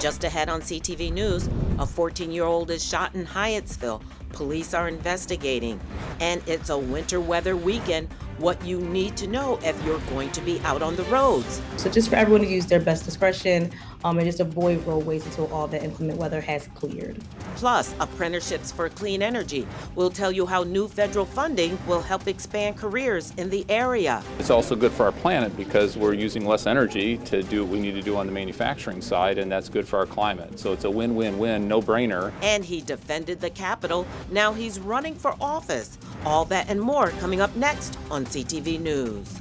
Just ahead on CTV News, a 14-year-old is shot in Hyattsville. Police are investigating. And it's a winter weather weekend. What you need to know if you're going to be out on the roads. So just for everyone to use their best discretion and just avoid roadways until all the inclement weather has cleared. Plus, Apprenticeships for Clean Energy will tell you how new federal funding will help expand careers in the area. It's also good for our planet because we're using less energy to do what we need to do on the manufacturing side, and that's good for our climate. So it's a win-win-win, no-brainer. And he defended the Capitol. Now he's running for office. All that and more coming up next on CTV News.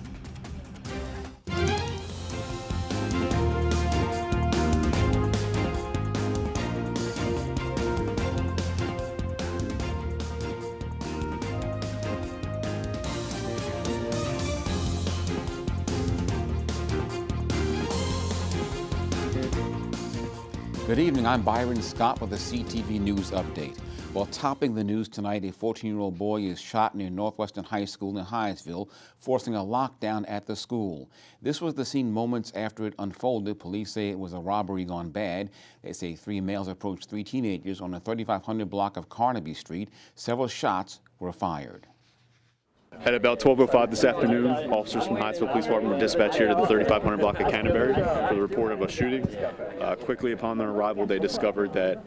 Good evening, I'm Byron Scott with a CTV News update. While topping the news tonight, a 14-year-old boy is shot near Northwestern High School in Hyattsville, forcing a lockdown at the school. This was the scene moments after it unfolded. Police say it was a robbery gone bad. They say three males approached three teenagers on the 3500 block of Carnaby Street. Several shots were fired. At about 12:05 this afternoon, officers from Hyattsville Police Department were dispatched here to the 3500 block of Canterbury for the report of a shooting. Quickly upon their arrival, they discovered that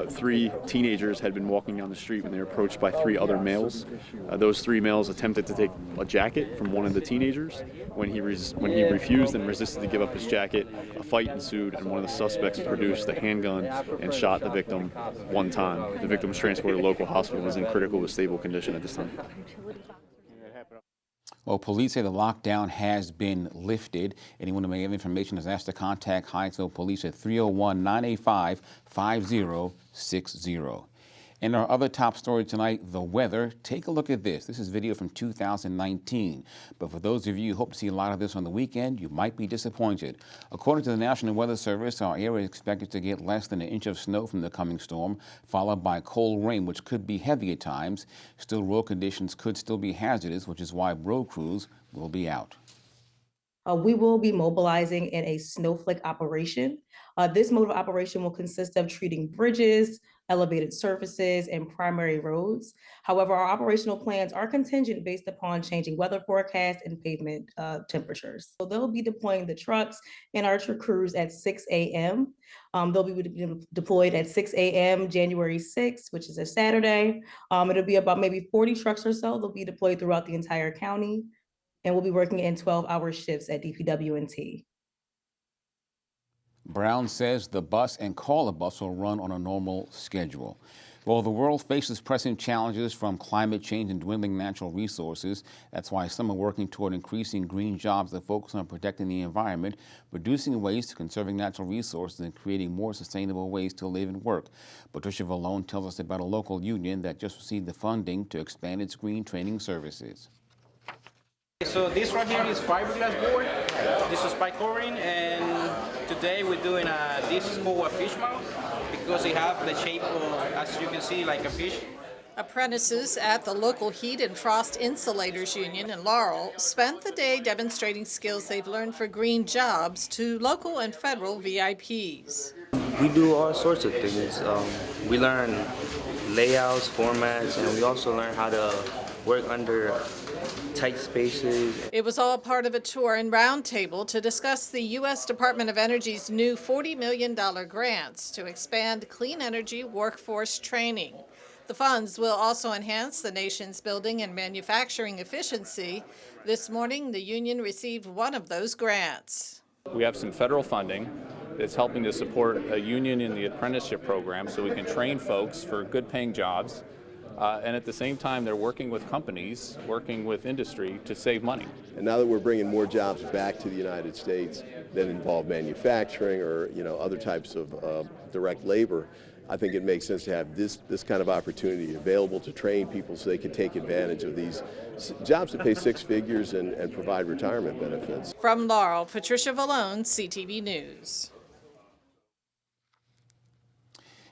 three teenagers had been walking down the street when they were approached by three other males. Those three males attempted to take a jacket from one of the teenagers. When he refused and resisted to give up his jacket, a fight ensued, and one of the suspects produced a handgun and shot the victim one time. The victim was transported to a local hospital and is in critical but stable condition at this time. Well, police say the lockdown has been lifted. Anyone who may have information is asked to contact Hyattsville Police at 301-985-5060. And our other top story tonight, the weather. Take a look at this. This is video from 2019. But for those of you who hope to see a lot of this on the weekend, you might be disappointed. According to the National Weather Service, our area is expected to get less than an inch of snow from the coming storm, followed by cold rain, which could be heavy at times. Still, road conditions could still be hazardous, which is why road crews will be out. We will be mobilizing in a snowflake operation. This mode of operation will consist of treating bridges, elevated surfaces, and primary roads. However, our operational plans are contingent based upon changing weather forecasts and pavement temperatures. So they'll be deploying the trucks and our crews at 6 a.m. They'll be deployed at 6 a.m. January 6th, which is a Saturday. It'll be about maybe 40 trucks or so. They'll be deployed throughout the entire county. And we'll be working in 12-hour shifts at DPW and T. Brown says the bus and caller bus will run on a normal schedule. Well, the world faces pressing challenges from climate change and dwindling natural resources. That's why some are working toward increasing green jobs that focus on protecting the environment, reducing waste, conserving natural resources, and creating more sustainable ways to live and work. Patricia Vallone tells us about a local union that just received the funding to expand its green training services. So this right here is fiberglass board. This is pipe covering, and today we're doing this is called a fish mouth because it have the shape of, as you can see, like a fish. Apprentices at the local Heat and Frost Insulators Union in Laurel spent the day demonstrating skills they've learned for green jobs to local and federal VIPs. We do all sorts of things. We learn layouts, formats, and we also learn how to work under tight spaces. It was all part of a tour and roundtable to discuss the U.S. Department of Energy's new $40 million grants to expand clean energy workforce training. The funds will also enhance the nation's building and manufacturing efficiency. This morning, the union received one of those grants. We have some federal funding that's helping to support a union in the apprenticeship program so we can train folks for good-paying jobs. And at the same time, they're working with companies, working with industry to save money. And now that we're bringing more jobs back to the United States that involve manufacturing or other types of direct labor, I think it makes sense to have this kind of opportunity available to train people so they can take advantage of these jobs that pay six figures and provide retirement benefits. From Laurel, Patricia Vallone, CTV News.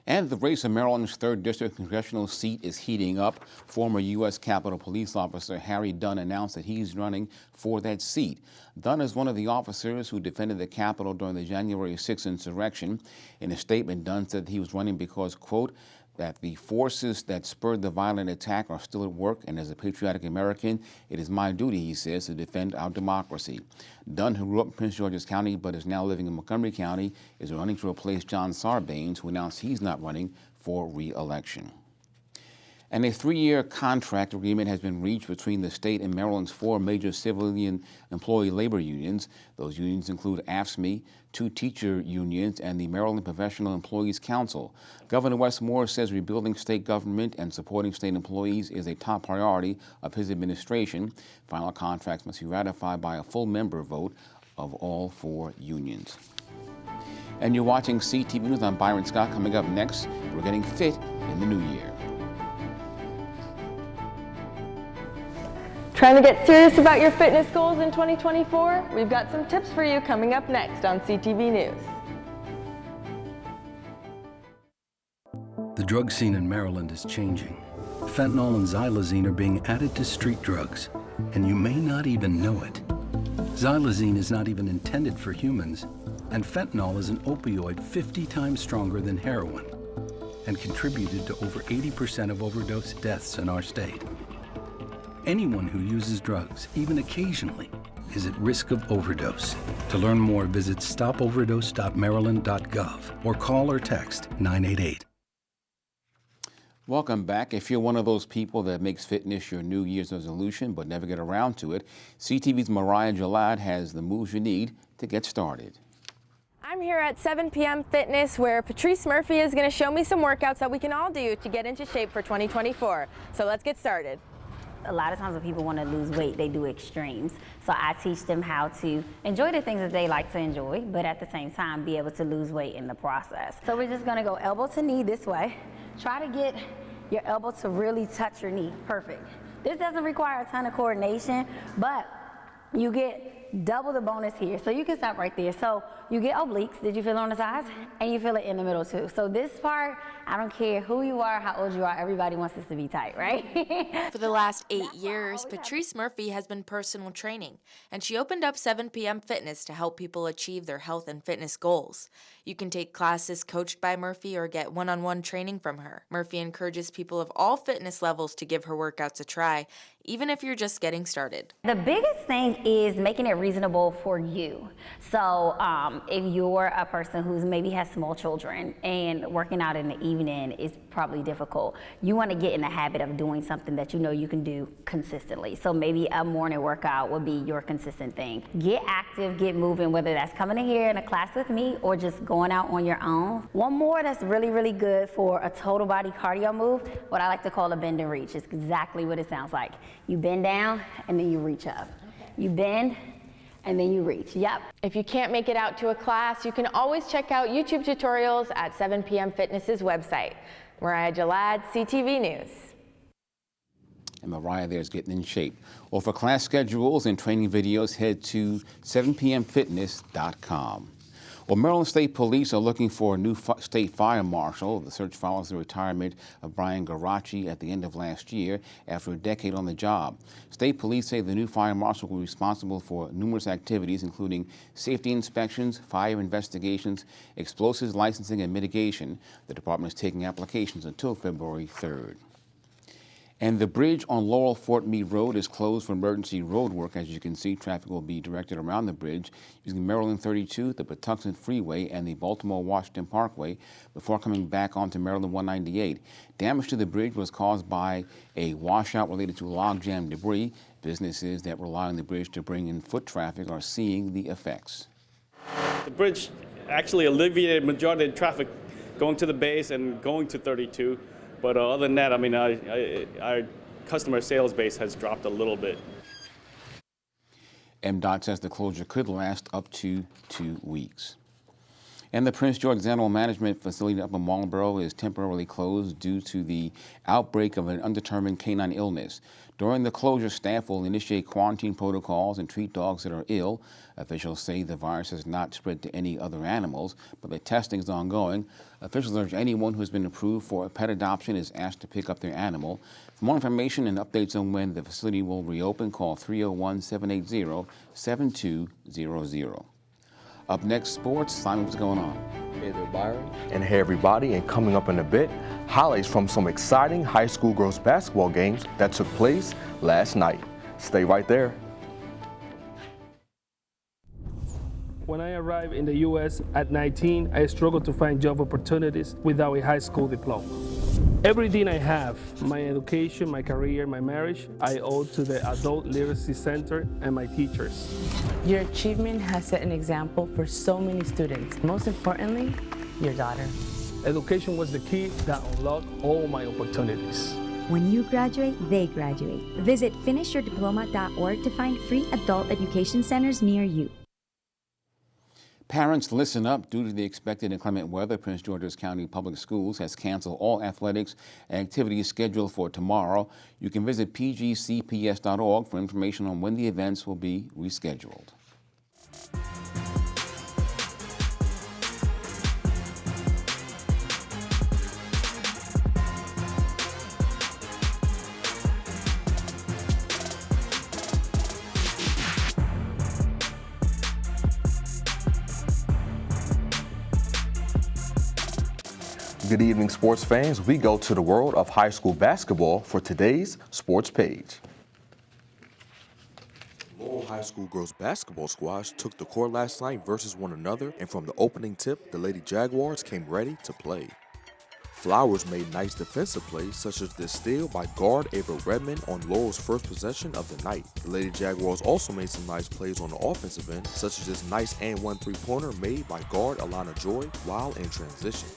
And the race of Maryland's 3rd District congressional seat is heating up. Former U.S. Capitol Police Officer Harry Dunn announced that he's running for that seat. Dunn is one of the officers who defended the Capitol during the January 6th insurrection. In a statement, Dunn said he was running because, quote, that the forces that spurred the violent attack are still at work, and as a patriotic American, it is my duty, he says, to defend our democracy. Dunn, who grew up in Prince George's County but is now living in Montgomery County, is running to replace John Sarbanes, who announced he's not running for re-election. And a 3-year contract agreement has been reached between the state and Maryland's 4 major civilian employee labor unions. Those unions include AFSCME, 2 teacher unions, and the Maryland Professional Employees Council. Governor Wes Moore says rebuilding state government and supporting state employees is a top priority of his administration. Final contracts must be ratified by a full member vote of all 4 unions. And you're watching CTV News. I'm Byron Scott. Coming up next, we're getting fit in the new year. Trying to get serious about your fitness goals in 2024? We've got some tips for you coming up next on CTV News. The drug scene in Maryland is changing. Fentanyl and xylazine are being added to street drugs, and you may not even know it. Xylazine is not even intended for humans, and fentanyl is an opioid 50 times stronger than heroin and contributed to over 80% of overdose deaths in our state. Anyone who uses drugs, even occasionally, is at risk of overdose. To learn more, visit stopoverdose.maryland.gov or call or text 988. Welcome back. If you're one of those people that makes fitness your New Year's resolution but never get around to it, CTV's Mariah Jalad has the moves you need to get started. I'm here at 7 p.m. Fitness, where Patrice Murphy is going to show me some workouts that we can all do to get into shape for 2024. So let's get started. A lot of times when people want to lose weight, they do extremes. So I teach them how to enjoy the things that they like to enjoy, but at the same time be able to lose weight in the process. So we're just going to go elbow to knee this way. Try to get your elbow to really touch your knee. Perfect. This doesn't require a ton of coordination, but you get double the bonus here. So you can stop right there. So you get obliques. Did you feel it on the sides? And you feel it in the middle too. So this part, I don't care who you are, how old you are, everybody wants this to be tight, right? For the last 8 years, Patrice Murphy has been personal training, and she opened up 7 p.m. Fitness to help people achieve their health and fitness goals. You can take classes coached by Murphy or get one-on-one training from her. Murphy encourages people of all fitness levels to give her workouts a try, even if you're just getting started. The biggest thing is making it reasonable for you. So if you're a person who's maybe has small children and working out in the evening is probably difficult, you want to get in the habit of doing something that you know you can do consistently. So maybe a morning workout would be your consistent thing. Get active, get moving, whether that's coming in here in a class with me or just going out on your own. One more that's really, really good for a total body cardio move, what I like to call a bend and reach. It's exactly what it sounds like. You bend down and then you reach up. You bend and then you reach. Yep. If you can't make it out to a class, you can always check out YouTube tutorials at 7 p.m. Fitness's website. Mariah Jalad, CTV News. And Mariah there is getting in shape. Well, for class schedules and training videos, head to 7pmfitness.com. Well, Maryland State Police are looking for a new state fire marshal. The search follows the retirement of Brian Garachi at the end of last year after a decade on the job. State Police say the new fire marshal will be responsible for numerous activities, including safety inspections, fire investigations, explosives licensing, and mitigation. The department is taking applications until February 3rd. And the bridge on Laurel Fort Meade Road is closed for emergency road work. As you can see, traffic will be directed around the bridge using Maryland 32, the Patuxent Freeway, and the Baltimore-Washington Parkway before coming back onto Maryland 198. Damage to the bridge was caused by a washout related to logjam debris. Businesses that rely on the bridge to bring in foot traffic are seeing the effects. The bridge actually alleviated majority of the traffic going to the base and going to 32. But other than that, I mean, our customer sales base has dropped a little bit. MDOT says the closure could last up to 2 weeks. And the Prince George Animal Management Facility up in Marlboro is temporarily closed due to the outbreak of an undetermined canine illness. During the closure, staff will initiate quarantine protocols and treat dogs that are ill. Officials say the virus has not spread to any other animals, but the testing is ongoing. Officials urge anyone who has been approved for a pet adoption is asked to pick up their animal. For more information and updates on when the facility will reopen, call 301-780-7200. Up next, sports. Simon, what's going on? Hey there, Byron. And hey, everybody. And coming up in a bit, highlights from some exciting high school girls basketball games that took place last night. Stay right there. When I arrived in the U.S. at 19, I struggled to find job opportunities without a high school diploma. Everything I have, my education, my career, my marriage, I owe to the Adult Literacy Center and my teachers. Your achievement has set an example for so many students. Most importantly, your daughter. Education was the key that unlocked all my opportunities. When you graduate, they graduate. Visit finishyourdiploma.org to find free adult education centers near you. Parents, listen up. Due to the expected inclement weather, Prince George's County Public Schools has canceled all athletics activities scheduled for tomorrow. You can visit pgcps.org for information on when the events will be rescheduled. Good evening, sports fans. We go to the world of high school basketball for today's sports page. Laurel High School girls basketball squads took the court last night versus one another, and from the opening tip, the Lady Jaguars came ready to play. Flowers made nice defensive plays, such as this steal by guard Ava Redmond on Laurel's first possession of the night. The Lady Jaguars also made some nice plays on the offensive end, such as this nice and one three-pointer made by guard Alana Joy while in transition.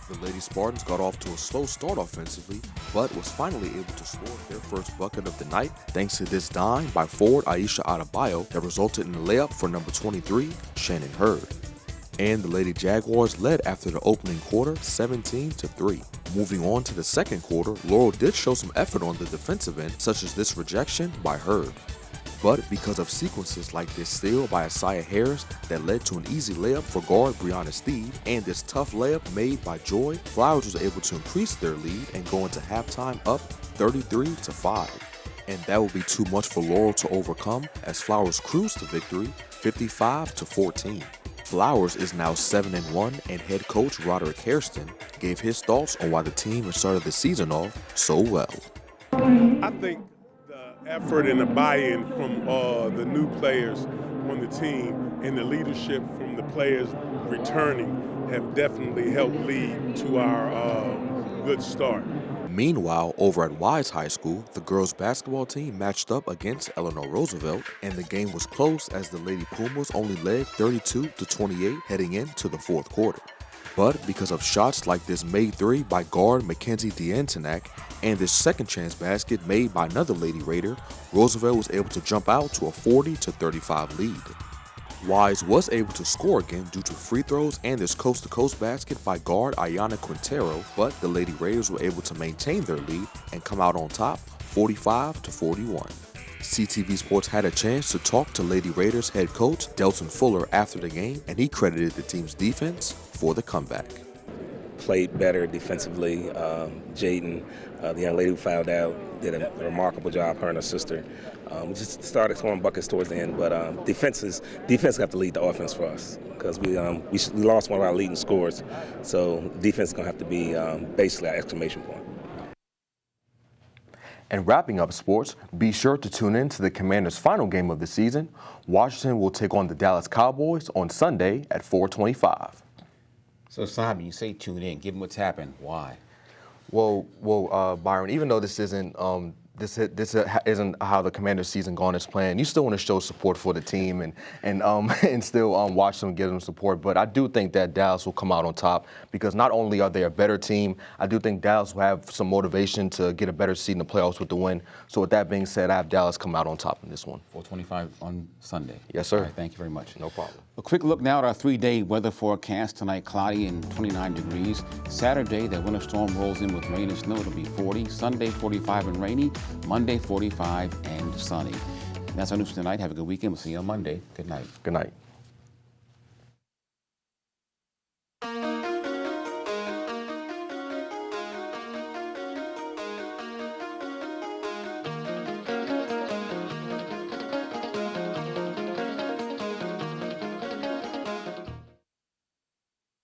The Lady Spartans got off to a slow start offensively, but was finally able to score their first bucket of the night thanks to this dime by forward Aisha Adebayo that resulted in a layup for number 23, Shannon Hurd. And the Lady Jaguars led after the opening quarter 17-3. Moving on to the second quarter, Laurel did show some effort on the defensive end, such as this rejection by Hurd. But because of sequences like this steal by Asaya Harris that led to an easy layup for guard Brianna Steve and this tough layup made by Joy, Flowers was able to increase their lead and go into halftime up 33-5. And that will be too much for Laurel to overcome as Flowers cruised to victory 55-14. Flowers is now 7-1, and head coach Roderick Hairston gave his thoughts on why the team has started the season off so well. I think effort and the buy-in from the new players on the team and the leadership from the players returning have definitely helped lead to our good start. Meanwhile, over at Wise High School, the girls basketball team matched up against Eleanor Roosevelt, and the game was close as the Lady Pumas only led 32-28 heading into the fourth quarter. But because of shots like this made three by guard Mackenzie D'Antonac and this second chance basket made by another Lady Raider, Roosevelt was able to jump out to a 40-35 lead. Wise was able to score again due to free throws and this coast-to-coast basket by guard Ayana Quintero, but the Lady Raiders were able to maintain their lead and come out on top 45-41. CTV Sports had a chance to talk to Lady Raiders head coach Delton Fuller after the game, and he credited the team's defense for the comeback. Played better defensively. Jaden, the young lady who fouled out, did a remarkable job, her and her sister. We just started scoring buckets towards the end, but defense got to lead the offense for us because we lost one of our leading scorers. So defense is going to have to be basically our exclamation point. And wrapping up sports, be sure to tune in to the Commanders' final game of the season. Washington will take on the Dallas Cowboys on Sunday at 4:25. So, Simon, you say tune in. Give them what's happened. Why? Well, Byron, even though this isn't this isn't how the Commanders season gone as planned. You still want to show support for the team and still watch them, give them support. But I do think that Dallas will come out on top because not only are they a better team, I do think Dallas will have some motivation to get a better seed in the playoffs with the win. So with that being said, I have Dallas come out on top in this one. 4:25 on Sunday. Yes, sir. All right, thank you very much. No problem. A quick look now at our 3-day weather forecast. Tonight, cloudy and 29 degrees. Saturday, that winter storm rolls in with rain and snow. It'll be 40. Sunday, 45 and rainy. Monday, 45 and sunny. And that's our news tonight. Have a good weekend. We'll see you on Monday. Good night. Good night.